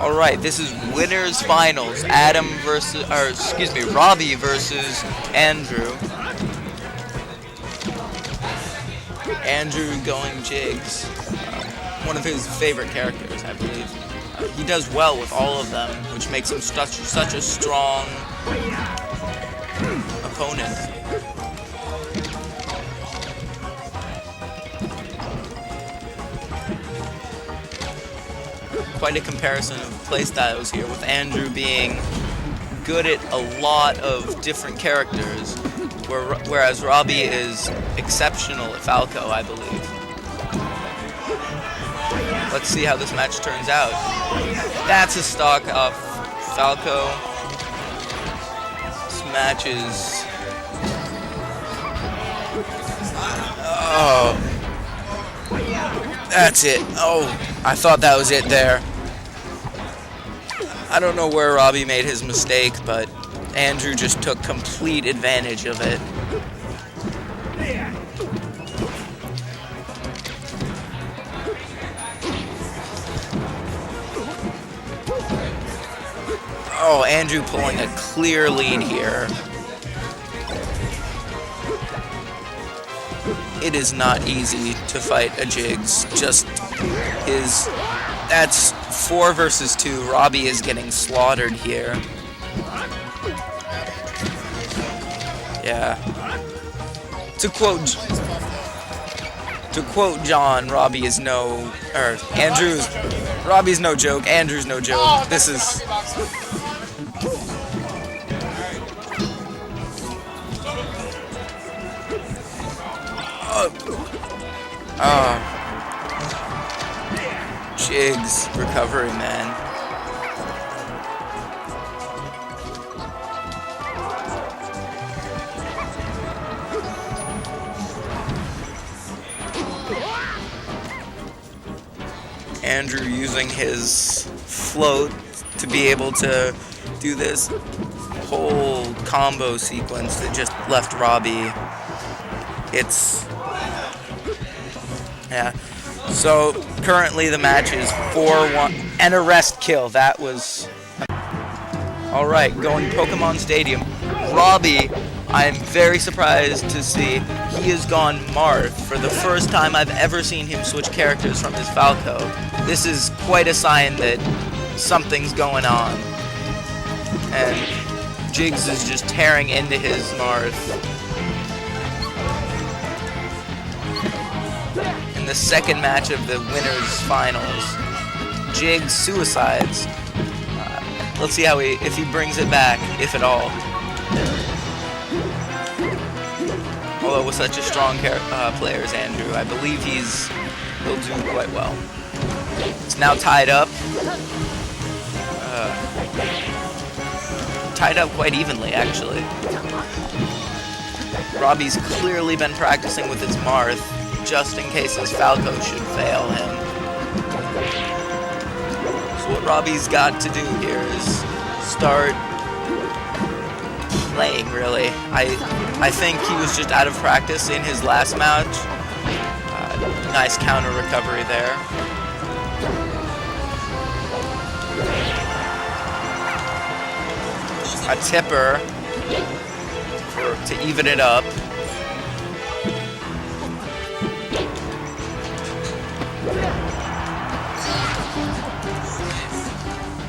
Alright, this is winners finals. Robbie versus Andrew. Andrew going jigs. One of his favorite characters, I believe. He does well with all of them, which makes him such a strong opponent. Quite a comparison of playstyles here, with Andrew being good at a lot of different characters, whereas Robbie is exceptional at Falco, I believe. Let's see how this match turns out. That's a stock off Falco. This match is... Oh. That's it. Oh, I thought that was it there. I don't know where Robbie made his mistake, but Andrew just took complete advantage of it. Oh, Andrew pulling a clear lead here. It is not easy to fight a Jigs. That's 4 versus 2. Robbie is getting slaughtered here. Yeah. To quote John, Robbie's no joke. Andrew's no joke. This is... Jigs, recovery, man. Andrew using his float to be able to do this whole combo sequence that just left Robbie. Yeah. So currently the match is 4-1 and a rest kill. That was... Alright, going Pokemon Stadium. Robbie, I'm very surprised to see he has gone Marth. For the first time I've ever seen him switch characters from his Falco. This is quite a sign that something's going on. And Jigs is just tearing into his Marth. The second match of the winners finals, Jigs suicides. Let's see if he brings it back, if at all. Although with such a strong player as Andrew, I believe he'll do quite well. It's now tied up. Tied up quite evenly, actually. Robbie's clearly been practicing with his Marth, just in case his Falco should fail him. So what Robbie's got to do here is start playing, really. I think he was just out of practice in his last match. Nice counter recovery there. A tipper to even it up.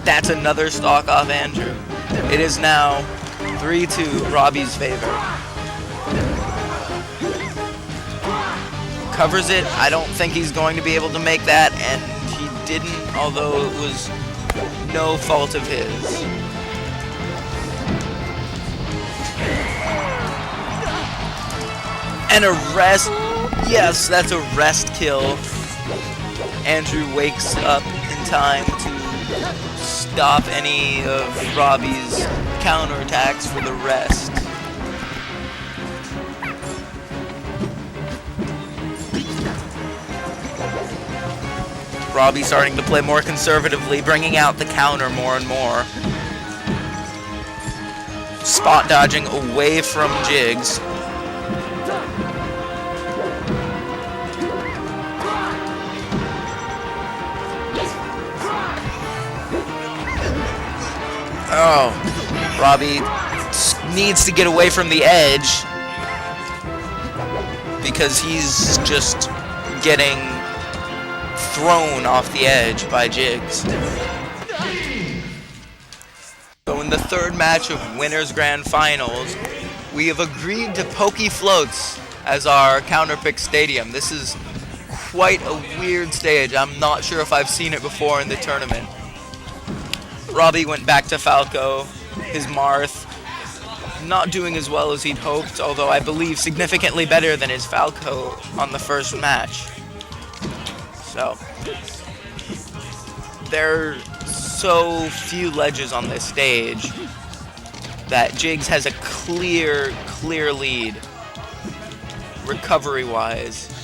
That's another stock off Andrew. It is now 3-2 Robbie's favor. Covers it. I don't think he's going to be able to make that, and he didn't, although it was no fault of his. And a rest. Yes, that's a rest kill. Andrew wakes up in time to stop any of Robbie's counterattacks for the rest. Robbie starting to play more conservatively, bringing out the counter more and more. Spot dodging away from Jigs. Oh, Robbie needs to get away from the edge because he's just getting thrown off the edge by Jigs. So in the third match of Winners Grand Finals, we have agreed to Pokey Floats as our counterpick stadium. This is quite a weird stage. I'm not sure if I've seen it before in the tournament. Robbie went back to Falco, his Marth, not doing as well as he'd hoped, although I believe significantly better than his Falco on the first match. So, there are so few ledges on this stage that Jigs has a clear lead, recovery-wise.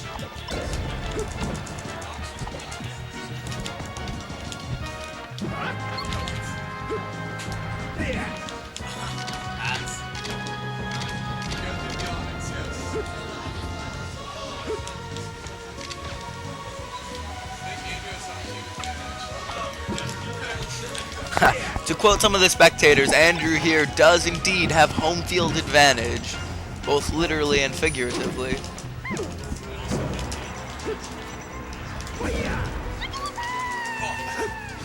To quote some of the spectators, Andrew here does indeed have home field advantage, both literally and figuratively.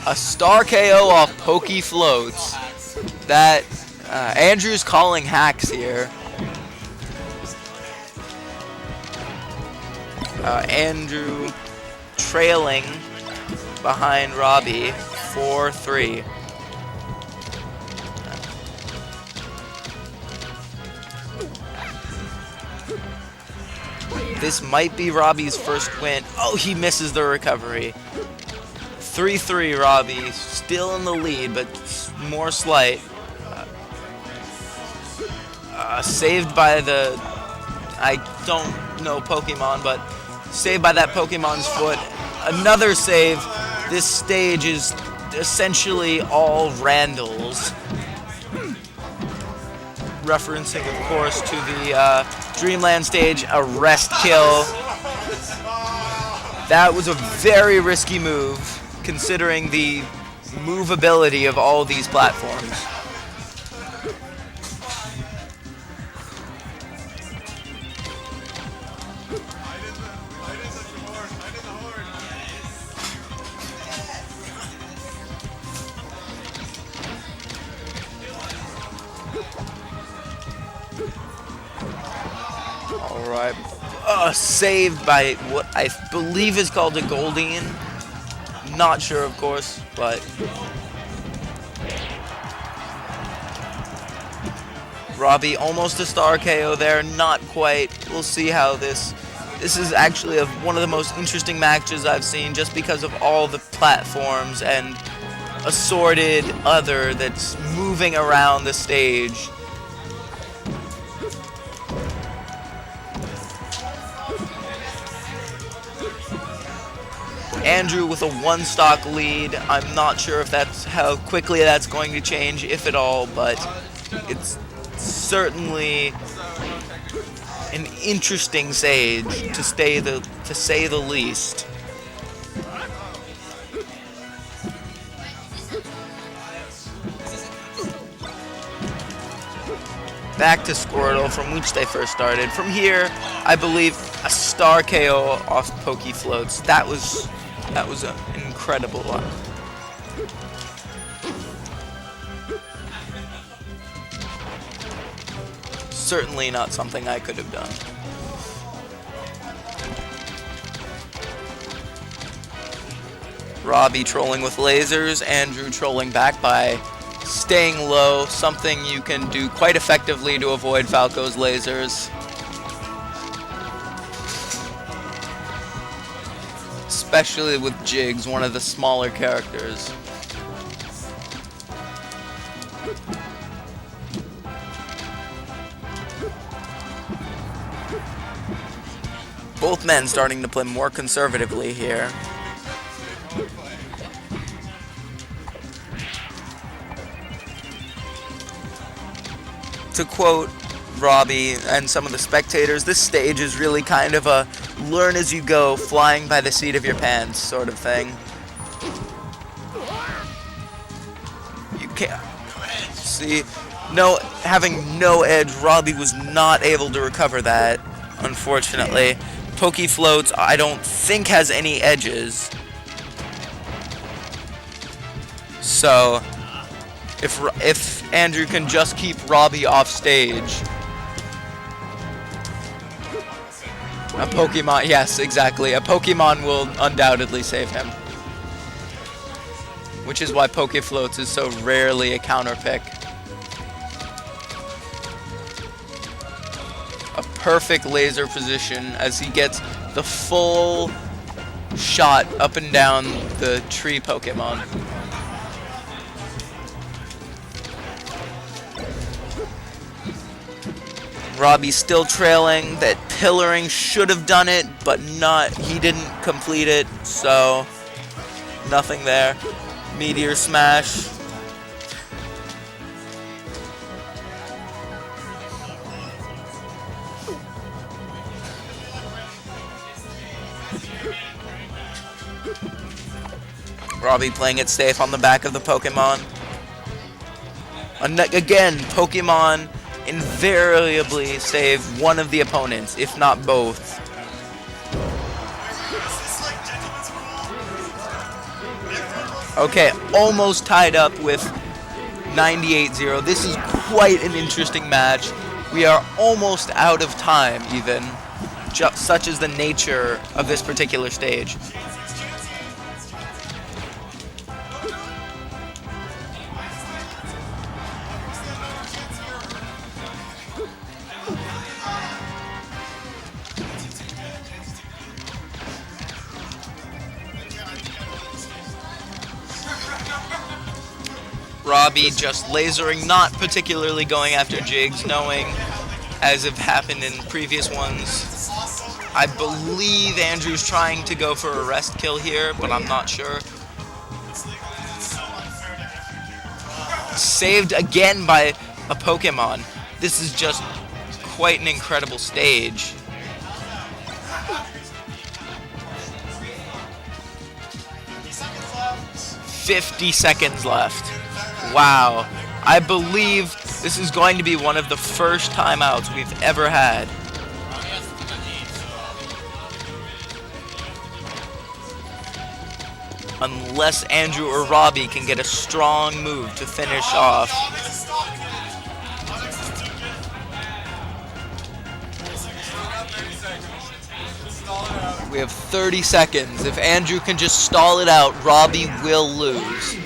A star KO off Pokey Floats. That Andrew's calling hacks here. Andrew trailing behind Robbie 4-3. This might be Robbie's first win. Oh, he misses the recovery. 3-3 Robbie, still in the lead, but more slight. Saved by the, I don't know Pokemon, but saved by that Pokemon's foot. Another save. This stage is essentially all Randalls. Referencing, of course, to the Dreamland stage, a rest kill. That was a very risky move, considering the movability of all these platforms. Alright. Saved by what I believe is called a Goldeen. Not sure, of course, but Robbie almost a star KO there, not quite. We'll see how this is actually one of the most interesting matches I've seen, just because of all the platforms and assorted other that's moving around the stage. Andrew with a one-stock lead. I'm not sure if that's how quickly that's going to change, if at all, but it's certainly an interesting stage to say the least. Back to Squirtle, from which they first started. From here, I believe a star KO off Pokey Floats. That was an incredible one. Certainly not something I could have done. Robbie trolling with lasers, Andrew trolling back by staying low, something you can do quite effectively to avoid Falco's lasers. Especially with Jigs, one of the smaller characters. Both men starting to play more conservatively here. To quote Robbie and some of the spectators, this stage is really kind of a learn as you go, flying by the seat of your pants sort of thing. You can't. See, having no edge, Robbie was not able to recover that, unfortunately. Poke Floats, I don't think has any edges. So, if Andrew can just keep Robbie off stage. A Pokemon, yes, exactly. A Pokemon will undoubtedly save him. Which is why Poke Floats is so rarely a counter pick. A perfect laser position as he gets the full shot up and down the tree Pokemon. Robbie still trailing. That pillaring should have done it, but he didn't complete it, so nothing there. Meteor Smash. Robbie playing it safe on the back of the Pokemon. Again, Pokemon invariably save one of the opponents, if not both. Okay, almost tied up with 98-0. This is quite an interesting match. We are almost out of time, even. Such is the nature of this particular stage. Robbie just lasering, not particularly going after Jigs, knowing, as have happened in previous ones. I believe Andrew's trying to go for a rest kill here, but I'm not sure. Saved again by a Pokemon. This is just quite an incredible stage. "50 seconds left. Wow. I believe this is going to be one of the first timeouts we've ever had. Unless Andrew or Robbie can get a strong move to finish off. We have 30 seconds. If Andrew can just stall it out, Robbie will lose.